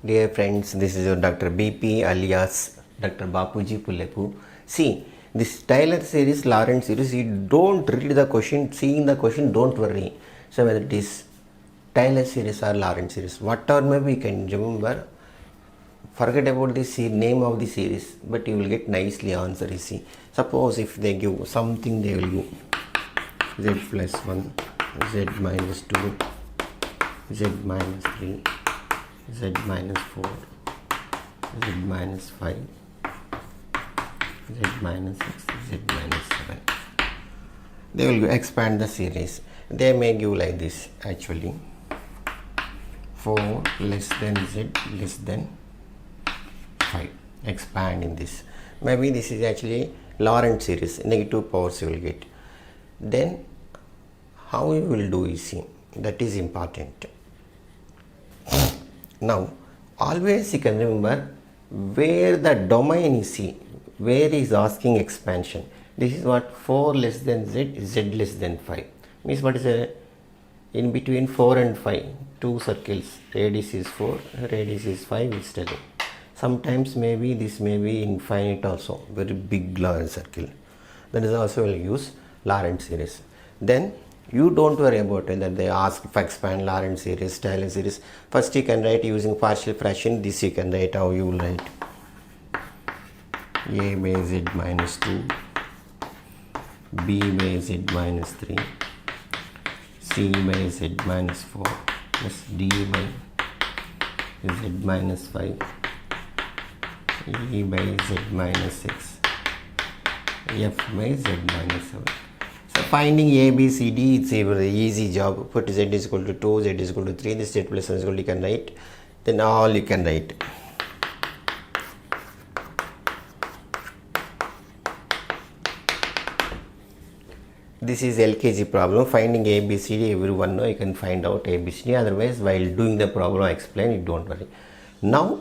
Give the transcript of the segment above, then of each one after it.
Dear friends, this is your Dr. BP alias Dr. Bapuji Pullepu. See, this Taylor series, Lawrence series, you don't read the question, seeing the question, don't worry. So whether it is Taylor series or Lawrence series, whatever maybe you can remember, forget about the name of the series, but you will get nicely answer. You see, suppose if they give something, they will give z plus 1, z minus 2, z minus 3, z minus 4, z minus 5, z minus 6, z minus 7. They will expand the series. They may give like this actually: 4 less than z less than 5. Expand in this. Maybe this is actually Lorentz series, negative powers you will get. Then how you will do, you see, that is important. Now always you can remember where the domain you see, where is asking expansion. This is what 4 less than z, z less than 5 means. What is a in between 4 and 5, two circles, radius is 4, radius is 5 is telling. Sometimes maybe this may be infinite also, very big Lorentz circle. That is also will use Lorentz series. Then you don't worry about it that they ask if expand Lorentz series, Taylor series. First you can write using partial fraction. This you can write how you will write: a by z minus 2, b by z minus 3, c by z minus 4, plus d by z minus 5, e by z minus 6, f by z minus 7. So finding a, b, c, d, it's a very easy job. Put z is equal to 2, z is equal to 3, this z plus 1 is equal to, you can write. Then all you can write. This is LKG problem. Finding a, b, c, d, everyone know you can find out a, b, c, d. Otherwise, while doing the problem I explain it, don't worry. Now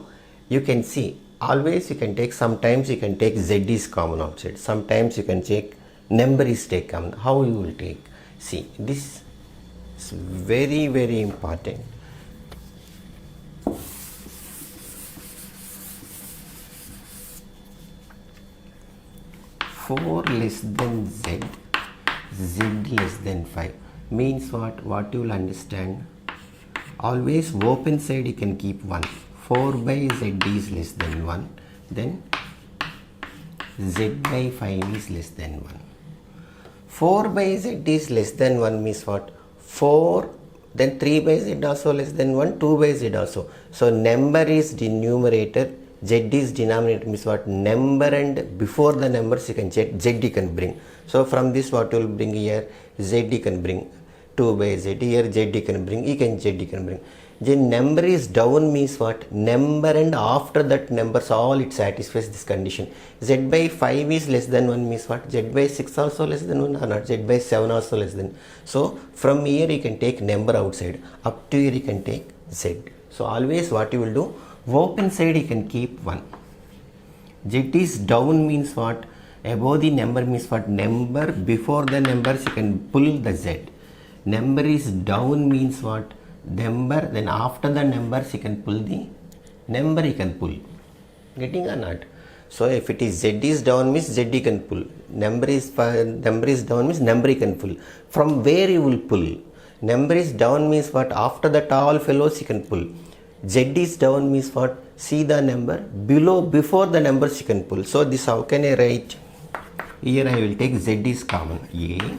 you can see, always you can take, sometimes you can take z is common outside, sometimes you can take number is take common. How you will take? See, this is very very important. Four less than z, z less than 5 means what you will understand. Always open side you can keep 1. 4 by z is less than 1, then z by 5 is less than 1. 4 by z is less than 1 means what? 4, then 3 by z also less than 1, 2 by z also. So number is numerator, z is denominator means what? Number, and before the numbers you can check z you can bring. So from this what you will bring here? Z you can bring. 2 by z, here z you can bring, z you can bring. Then number is down means what? Number, and after that numbers all it satisfies this condition. Z by 5 is less than 1 means what? Z by 6 also less than 1 or not? Z by 7 also less than. So from here you can take number outside, up to here you can take z. So always what you will do? Open side you can keep 1. Z is down means what? Above the number means what? Number, before the numbers you can pull the z. Number is down means what? Number, then after the numbers you can pull the number, you can pull. Getting or not? So if it is z is down means z you can pull. Number is down means number you can pull. From where you will pull? Number is down means what? After that all fellows you can pull. Z is down means what? See the number below, before the numbers you can pull. So this how can I write? Here I will take z is common. A.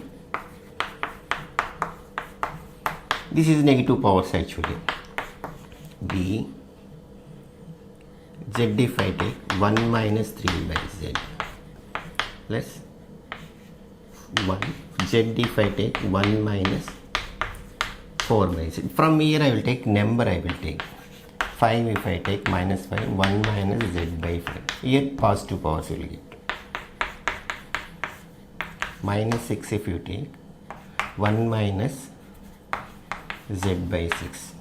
This is negative powers actually. B. Z if I take 1 minus 3 by z plus 1. Z if I take 1 minus 4 by z. From here I will take number, I will take 5 if I take minus 5, 1 minus z by 5. Here positive powers will get. Minus 6 if you take 1 minus z by 6,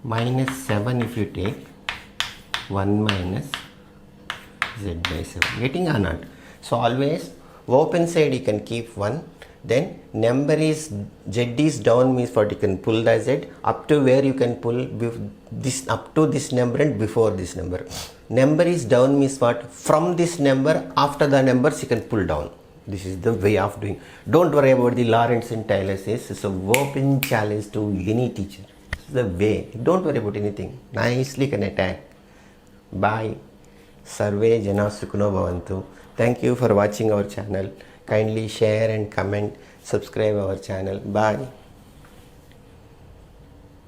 minus 7 if you take 1 minus z by 7. Getting or not? So always open side you can keep 1, Then number is z is down means what, you can pull the z up to where you can pull this up to this number and before this number. Number is down means what, from this number after the numbers you can pull down. This is the way of doing. Don't worry about the Lawrence and Taylor says. It's a open challenge to any teacher. It's the way. Don't worry about anything. Nicely can attack. Bye. Sarve Jana Sukhuno Bhavantu. Thank you for watching our channel. Kindly share and comment. Subscribe our channel. Bye.